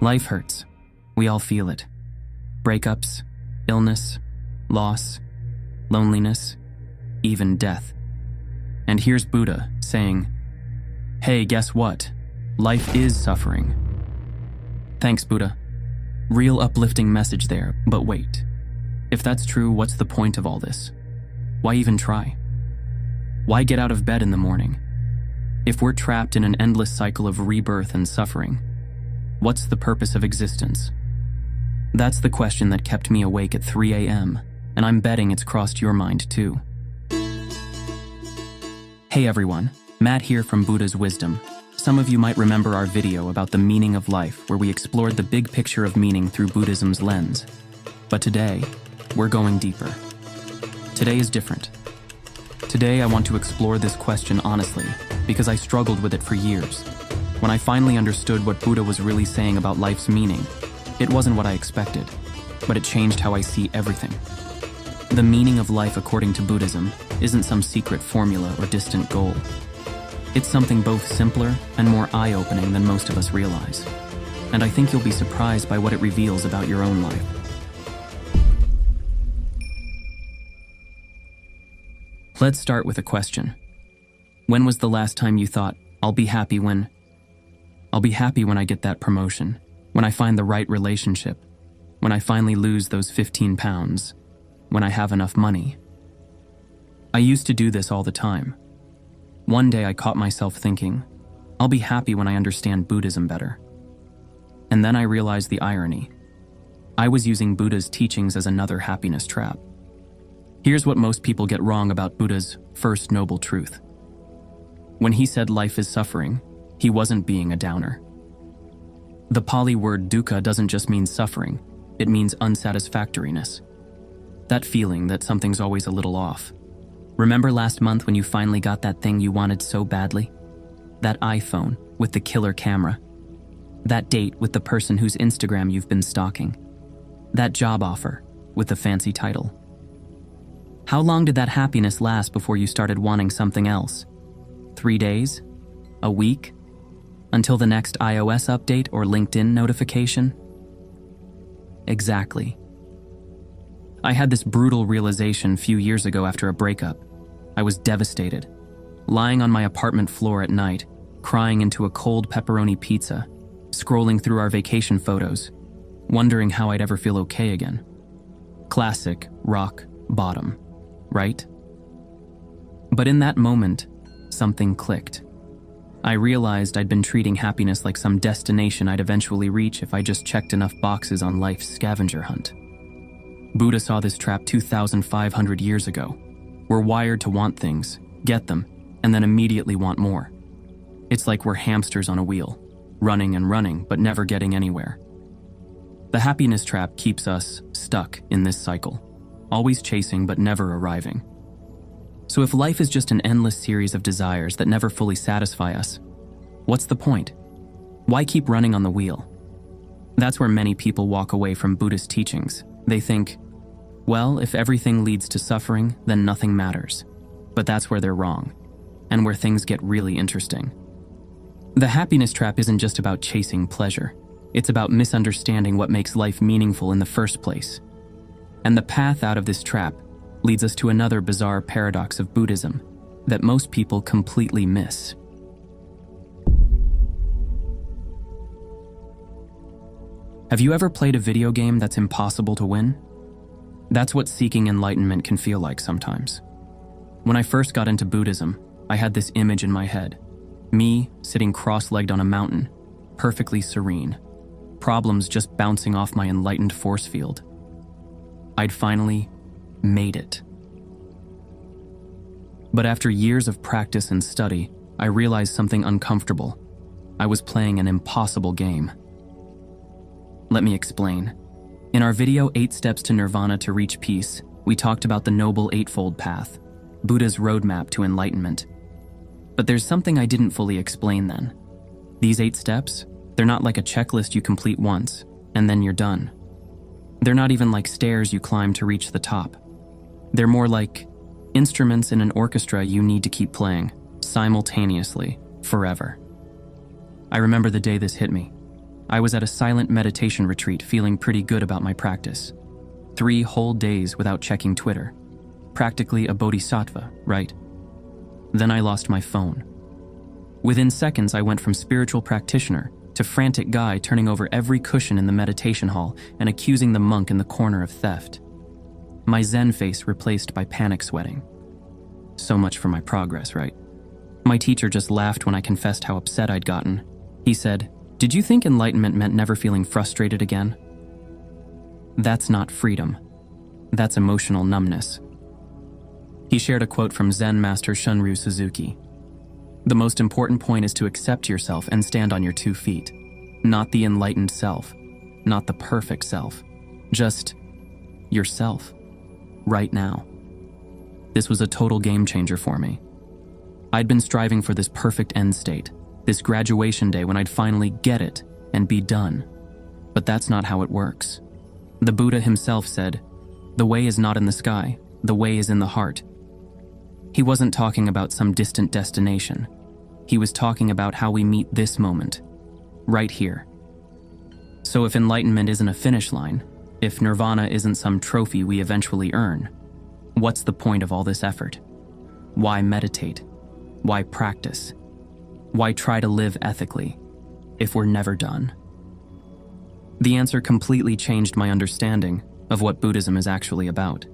Life hurts. We all feel it. Breakups, illness, loss, loneliness, even death. And here's Buddha saying, "Hey, guess what? Life is suffering." Thanks, Buddha. Real uplifting message there, but wait. If that's true, what's the point of all this? Why even try? Why get out of bed in the morning? If we're trapped in an endless cycle of rebirth and suffering, what's the purpose of existence? That's the question that kept me awake at 3 a.m., and I'm betting it's crossed your mind too. Hey everyone, Matt here from Buddha's Wisdom. Some of you might remember our video about the meaning of life, where we explored the big picture of meaning through Buddhism's lens. But today, we're going deeper. Today is different. Today I want to explore this question honestly, because I struggled with it for years. When I finally understood what Buddha was really saying about life's meaning, it wasn't what I expected, but it changed how I see everything. The meaning of life according to Buddhism isn't some secret formula or distant goal. It's something both simpler and more eye-opening than most of us realize. And I think you'll be surprised by what it reveals about your own life. Let's start with a question. When was the last time you thought, I'll be happy when I get that promotion, when I find the right relationship, when I finally lose those 15 pounds, when I have enough money? I used to do this all the time. One day I caught myself thinking, I'll be happy when I understand Buddhism better. And then I realized the irony. I was using Buddha's teachings as another happiness trap. Here's what most people get wrong about Buddha's first noble truth. When he said life is suffering, he wasn't being a downer. The Pali word dukkha doesn't just mean suffering, it means unsatisfactoriness. That feeling that something's always a little off. Remember last month when you finally got that thing you wanted so badly? That iPhone with the killer camera? That date with the person whose Instagram you've been stalking? That job offer with the fancy title? How long did that happiness last before you started wanting something else? 3 days? A week? Until the next iOS update or LinkedIn notification? Exactly. I had this brutal realization a few years ago after a breakup. I was devastated, lying on my apartment floor at night, crying into a cold pepperoni pizza, scrolling through our vacation photos, wondering how I'd ever feel okay again. Classic rock bottom, right? But in that moment, something clicked. I realized I'd been treating happiness like some destination I'd eventually reach if I just checked enough boxes on life's scavenger hunt. Buddha saw this trap 2,500 years ago. We're wired to want things, get them, and then immediately want more. It's like we're hamsters on a wheel, running and running, but never getting anywhere. The happiness trap keeps us stuck in this cycle, always chasing but never arriving. So if life is just an endless series of desires that never fully satisfy us, what's the point? Why keep running on the wheel? That's where many people walk away from Buddhist teachings. They think, well, if everything leads to suffering, then nothing matters. But that's where they're wrong, and where things get really interesting. The happiness trap isn't just about chasing pleasure. It's about misunderstanding what makes life meaningful in the first place. And the path out of this trap leads us to another bizarre paradox of Buddhism that most people completely miss. Have you ever played a video game that's impossible to win? That's what seeking enlightenment can feel like sometimes. When I first got into Buddhism, I had this image in my head. Me sitting cross-legged on a mountain, perfectly serene. Problems just bouncing off my enlightened force field. I'd finally made it. But after years of practice and study, I realized something uncomfortable. I was playing an impossible game. Let me explain. In our video 8 Steps to Nirvana to Reach Peace, we talked about the Noble Eightfold Path, Buddha's roadmap to enlightenment. But there's something I didn't fully explain then. These 8 steps, they're not like a checklist you complete once, and then you're done. They're not even like stairs you climb to reach the top. They're more like instruments in an orchestra you need to keep playing, simultaneously, forever. I remember the day this hit me. I was at a silent meditation retreat feeling pretty good about my practice. 3 whole days without checking Twitter. Practically a bodhisattva, right? Then I lost my phone. Within seconds, I went from spiritual practitioner to frantic guy turning over every cushion in the meditation hall and accusing the monk in the corner of theft. My Zen face replaced by panic sweating. So much for my progress, right? My teacher just laughed when I confessed how upset I'd gotten. He said, "Did you think enlightenment meant never feeling frustrated again?" That's not freedom. That's emotional numbness. He shared a quote from Zen master Shunryu Suzuki. The most important point is to accept yourself and stand on your 2 feet. Not the enlightened self, not the perfect self, just yourself, right now. This was a total game changer for me. I'd been striving for this perfect end state, this graduation day when I'd finally get it and be done. But that's not how it works. The Buddha himself said, "The way is not in the sky, the way is in the heart." He wasn't talking about some distant destination. He was talking about how we meet this moment, right here. So if enlightenment isn't a finish line, if nirvana isn't some trophy we eventually earn, what's the point of all this effort? Why meditate? Why practice? Why try to live ethically if we're never done? The answer completely changed my understanding of what Buddhism is actually about.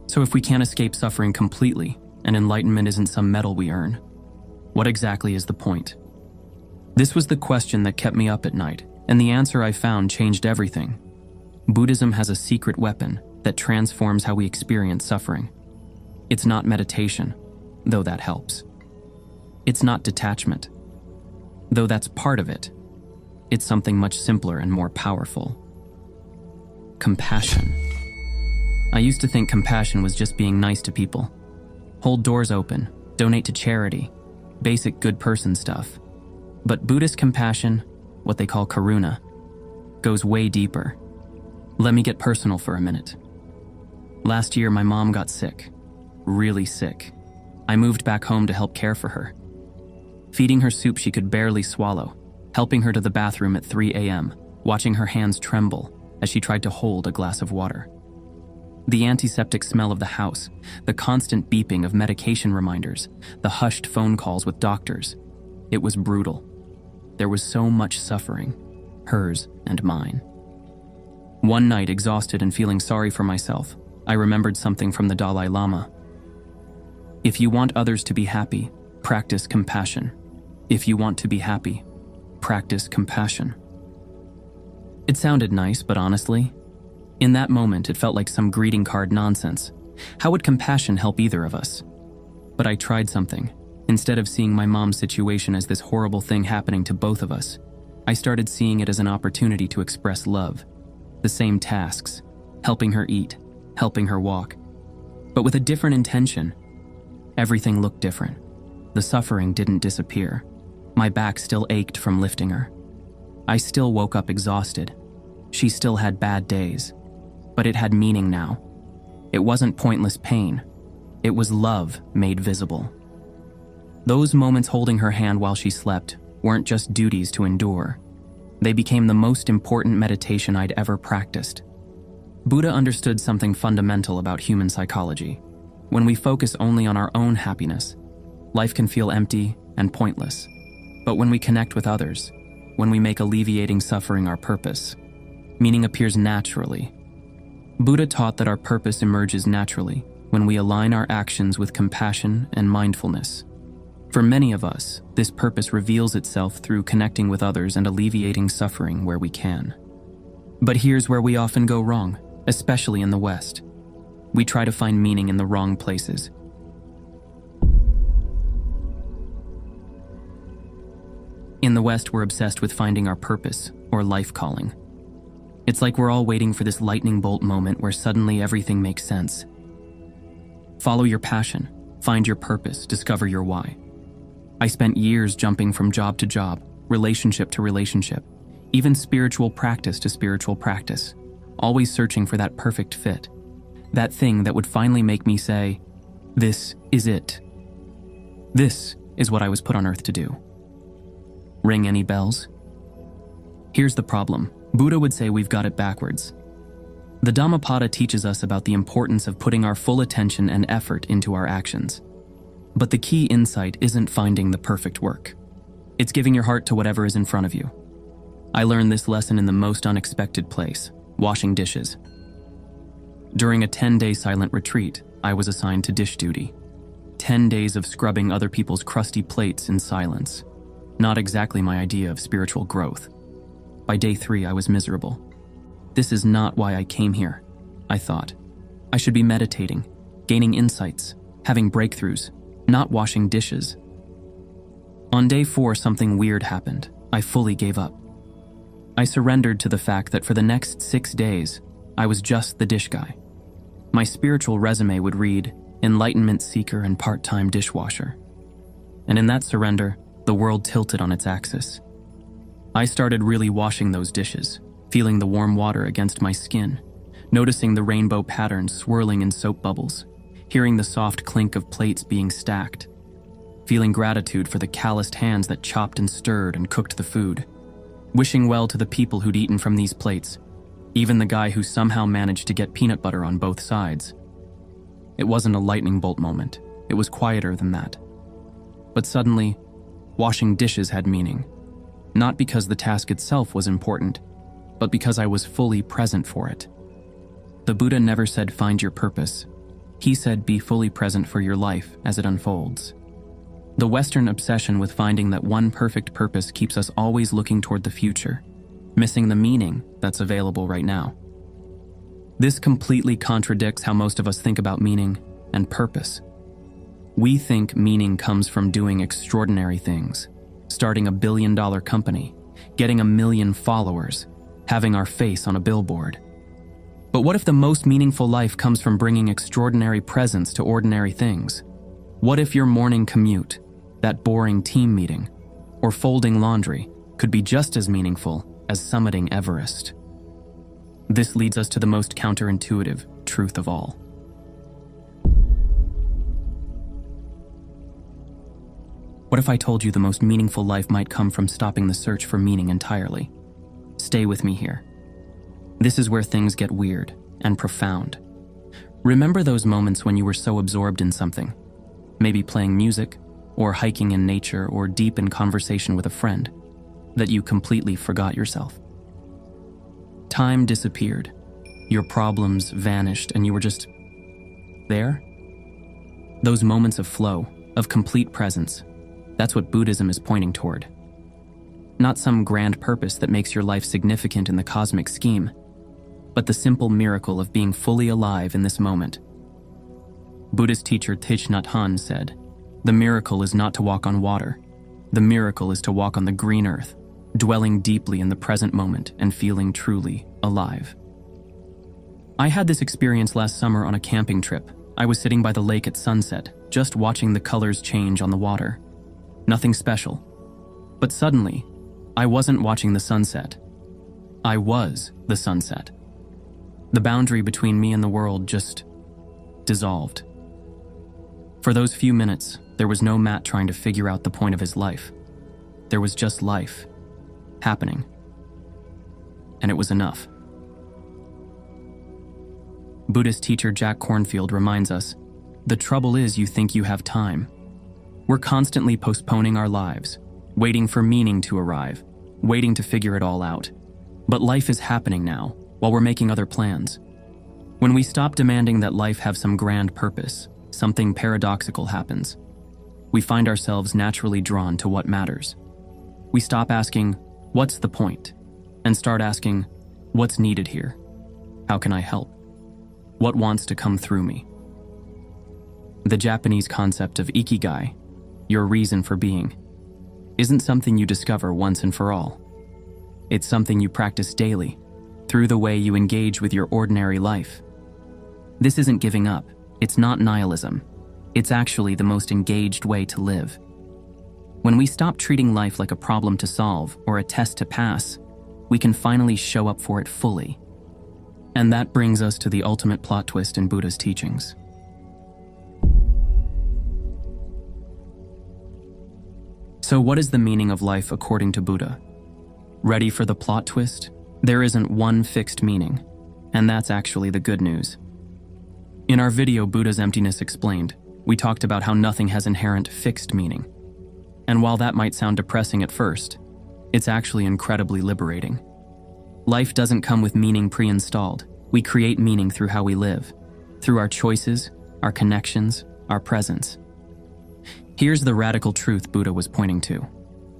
So if we can't escape suffering completely, and enlightenment isn't some medal we earn, what exactly is the point? This was the question that kept me up at night, and the answer I found changed everything. Buddhism has a secret weapon that transforms how we experience suffering. It's not meditation, though that helps. It's not detachment, though that's part of it. It's something much simpler and more powerful. Compassion. I used to think compassion was just being nice to people. Hold doors open, donate to charity, basic good person stuff. But Buddhist compassion, what they call karuna, goes way deeper. Let me get personal for a minute. Last year, my mom got sick, really sick. I moved back home to help care for her. Feeding her soup she could barely swallow, helping her to the bathroom at 3 a.m., watching her hands tremble as she tried to hold a glass of water. The antiseptic smell of the house, the constant beeping of medication reminders, the hushed phone calls with doctors. It was brutal. There was so much suffering, hers and mine. One night, exhausted and feeling sorry for myself, I remembered something from the Dalai Lama. If you want others to be happy, practice compassion. If you want to be happy, practice compassion. It sounded nice, but honestly, in that moment, it felt like some greeting card nonsense. How would compassion help either of us? But I tried something. Instead of seeing my mom's situation as this horrible thing happening to both of us, I started seeing it as an opportunity to express love. The same tasks, helping her eat, helping her walk, but with a different intention. Everything looked different. The suffering didn't disappear. My back still ached from lifting her. I still woke up exhausted. She still had bad days. But it had meaning now. It wasn't pointless pain. It was love made visible. Those moments holding her hand while she slept weren't just duties to endure. They became the most important meditation I'd ever practiced. Buddha understood something fundamental about human psychology. When we focus only on our own happiness, life can feel empty and pointless. But when we connect with others, when we make alleviating suffering our purpose, meaning appears naturally. Buddha taught that our purpose emerges naturally when we align our actions with compassion and mindfulness. For many of us, this purpose reveals itself through connecting with others and alleviating suffering where we can. But here's where we often go wrong, especially in the West. We try to find meaning in the wrong places. In the West, we're obsessed with finding our purpose or life calling. It's like we're all waiting for this lightning bolt moment where suddenly everything makes sense. Follow your passion, find your purpose, discover your why. I spent years jumping from job to job, relationship to relationship, even spiritual practice to spiritual practice, always searching for that perfect fit, that thing that would finally make me say, "This is it. This is what I was put on earth to do. Ring any bells? Here's the problem. Buddha would say we've got it backwards. The Dhammapada teaches us about the importance of putting our full attention and effort into our actions. But the key insight isn't finding the perfect work. It's giving your heart to whatever is in front of you. I learned this lesson in the most unexpected place, washing dishes. During a 10-day silent retreat, I was assigned to dish duty. 10 days of scrubbing other people's crusty plates in silence. Not exactly my idea of spiritual growth. By day 3, I was miserable. This is not why I came here, I thought. I should be meditating, gaining insights, having breakthroughs, not washing dishes. On day 4, something weird happened. I fully gave up. I surrendered to the fact that for the next 6 days, I was just the dish guy. My spiritual resume would read, enlightenment seeker and part-time dishwasher. And in that surrender, the world tilted on its axis. I started really washing those dishes, feeling the warm water against my skin, noticing the rainbow patterns swirling in soap bubbles, hearing the soft clink of plates being stacked, feeling gratitude for the calloused hands that chopped and stirred and cooked the food, wishing well to the people who'd eaten from these plates, even the guy who somehow managed to get peanut butter on both sides. It wasn't a lightning bolt moment. It was quieter than that. But suddenly, washing dishes had meaning. Not because the task itself was important, but because I was fully present for it. The Buddha never said find your purpose. He said be fully present for your life as it unfolds. The Western obsession with finding that one perfect purpose keeps us always looking toward the future, missing the meaning that's available right now. This completely contradicts how most of us think about meaning and purpose. We think meaning comes from doing extraordinary things, starting a billion-dollar company, getting 1 million followers, having our face on a billboard. But what if the most meaningful life comes from bringing extraordinary presence to ordinary things? What if your morning commute, that boring team meeting, or folding laundry could be just as meaningful as summiting Everest? This leads us to the most counterintuitive truth of all. What if I told you the most meaningful life might come from stopping the search for meaning entirely? Stay with me here. This is where things get weird and profound. Remember those moments when you were so absorbed in something, maybe playing music, or hiking in nature, or deep in conversation with a friend, that you completely forgot yourself? Time disappeared. Your problems vanished and you were just there? Those moments of flow, of complete presence, that's what Buddhism is pointing toward. Not some grand purpose that makes your life significant in the cosmic scheme, but the simple miracle of being fully alive in this moment. Buddhist teacher Thich Nhat Hanh said, "The miracle is not to walk on water. The miracle is to walk on the green earth, dwelling deeply in the present moment and feeling truly alive." I had this experience last summer on a camping trip. I was sitting by the lake at sunset, just watching the colors change on the water. Nothing special. But suddenly, I wasn't watching the sunset. I was the sunset. The boundary between me and the world just dissolved. For those few minutes, there was no Matt trying to figure out the point of his life. There was just life happening. And it was enough. Buddhist teacher Jack Kornfield reminds us, the trouble is you think you have time. We're constantly postponing our lives, waiting for meaning to arrive, waiting to figure it all out. But life is happening now, while we're making other plans. When we stop demanding that life have some grand purpose, something paradoxical happens. We find ourselves naturally drawn to what matters. We stop asking, what's the point? And start asking, what's needed here? How can I help? What wants to come through me? The Japanese concept of ikigai, your reason for being, isn't something you discover once and for all. It's something you practice daily, through the way you engage with your ordinary life. This isn't giving up. It's not nihilism. It's actually the most engaged way to live. When we stop treating life like a problem to solve or a test to pass, we can finally show up for it fully. And that brings us to the ultimate plot twist in Buddha's teachings. So what is the meaning of life according to Buddha? Ready for the plot twist? There isn't one fixed meaning, and that's actually the good news. In our video, Buddha's Emptiness Explained, we talked about how nothing has inherent fixed meaning. And while that might sound depressing at first, it's actually incredibly liberating. Life doesn't come with meaning pre-installed. We create meaning through how we live, through our choices, our connections, our presence. Here's the radical truth Buddha was pointing to.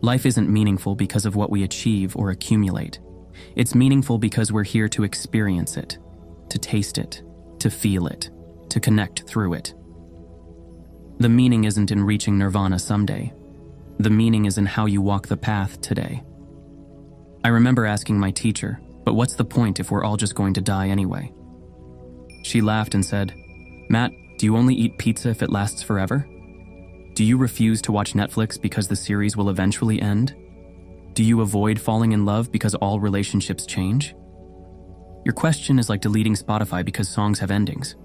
Life isn't meaningful because of what we achieve or accumulate. It's meaningful because we're here to experience it, to taste it, to feel it, to connect through it. The meaning isn't in reaching nirvana someday. The meaning is in how you walk the path today. I remember asking my teacher, but what's the point if we're all just going to die anyway? She laughed and said, Matt, do you only eat pizza if it lasts forever? Do you refuse to watch Netflix because the series will eventually end? Do you avoid falling in love because all relationships change? Your question is like deleting Spotify because songs have endings.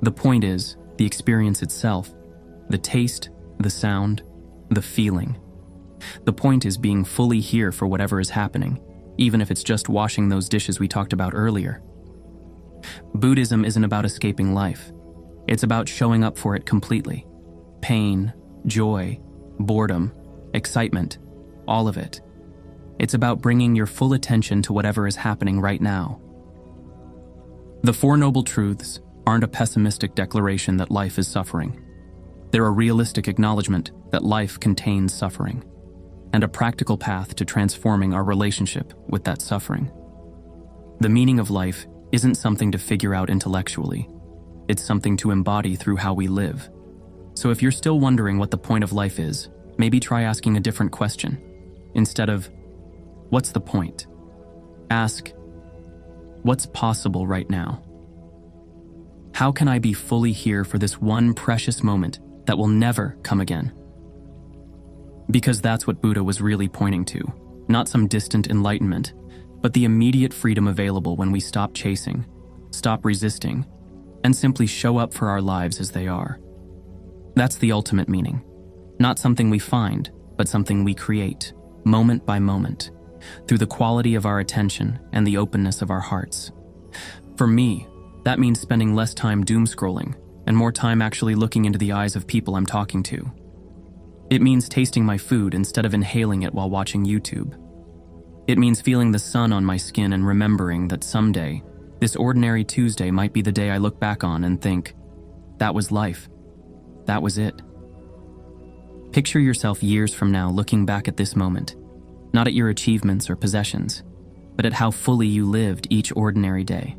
The point is, the experience itself, the taste, the sound, the feeling. The point is being fully here for whatever is happening, even if it's just washing those dishes we talked about earlier. Buddhism isn't about escaping life. It's about showing up for it completely. Pain, joy, boredom, excitement, all of it. It's about bringing your full attention to whatever is happening right now. The Four Noble Truths aren't a pessimistic declaration that life is suffering. They're a realistic acknowledgement that life contains suffering, and a practical path to transforming our relationship with that suffering. The meaning of life isn't something to figure out intellectually. It's something to embody through how we live. So if you're still wondering what the point of life is, maybe try asking a different question. Instead of, what's the point? Ask, what's possible right now? How can I be fully here for this one precious moment that will never come again? Because that's what Buddha was really pointing to, not some distant enlightenment, but the immediate freedom available when we stop chasing, stop resisting, and simply show up for our lives as they are. That's the ultimate meaning. Not something we find, but something we create, moment by moment, through the quality of our attention and the openness of our hearts. For me, that means spending less time doom scrolling and more time actually looking into the eyes of people I'm talking to. It means tasting my food instead of inhaling it while watching YouTube. It means feeling the sun on my skin and remembering that someday, this ordinary Tuesday might be the day I look back on and think, that was life. That was it. Picture yourself years from now looking back at this moment, not at your achievements or possessions, but at how fully you lived each ordinary day.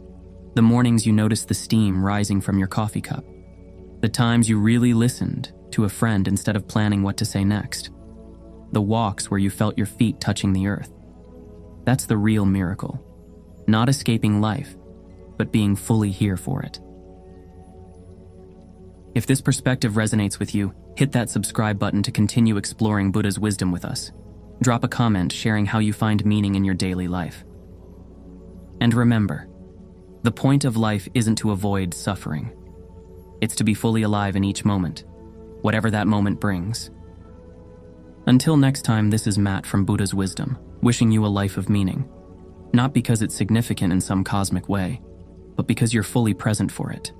The mornings you noticed the steam rising from your coffee cup. The times you really listened to a friend instead of planning what to say next. The walks where you felt your feet touching the earth. That's the real miracle. Not escaping life, but being fully here for it. If this perspective resonates with you, hit that subscribe button to continue exploring Buddha's wisdom with us. Drop a comment sharing how you find meaning in your daily life. And remember, the point of life isn't to avoid suffering. It's to be fully alive in each moment, whatever that moment brings. Until next time, this is Matt from Buddha's Wisdom, wishing you a life of meaning. Not because it's significant in some cosmic way, but because you're fully present for it.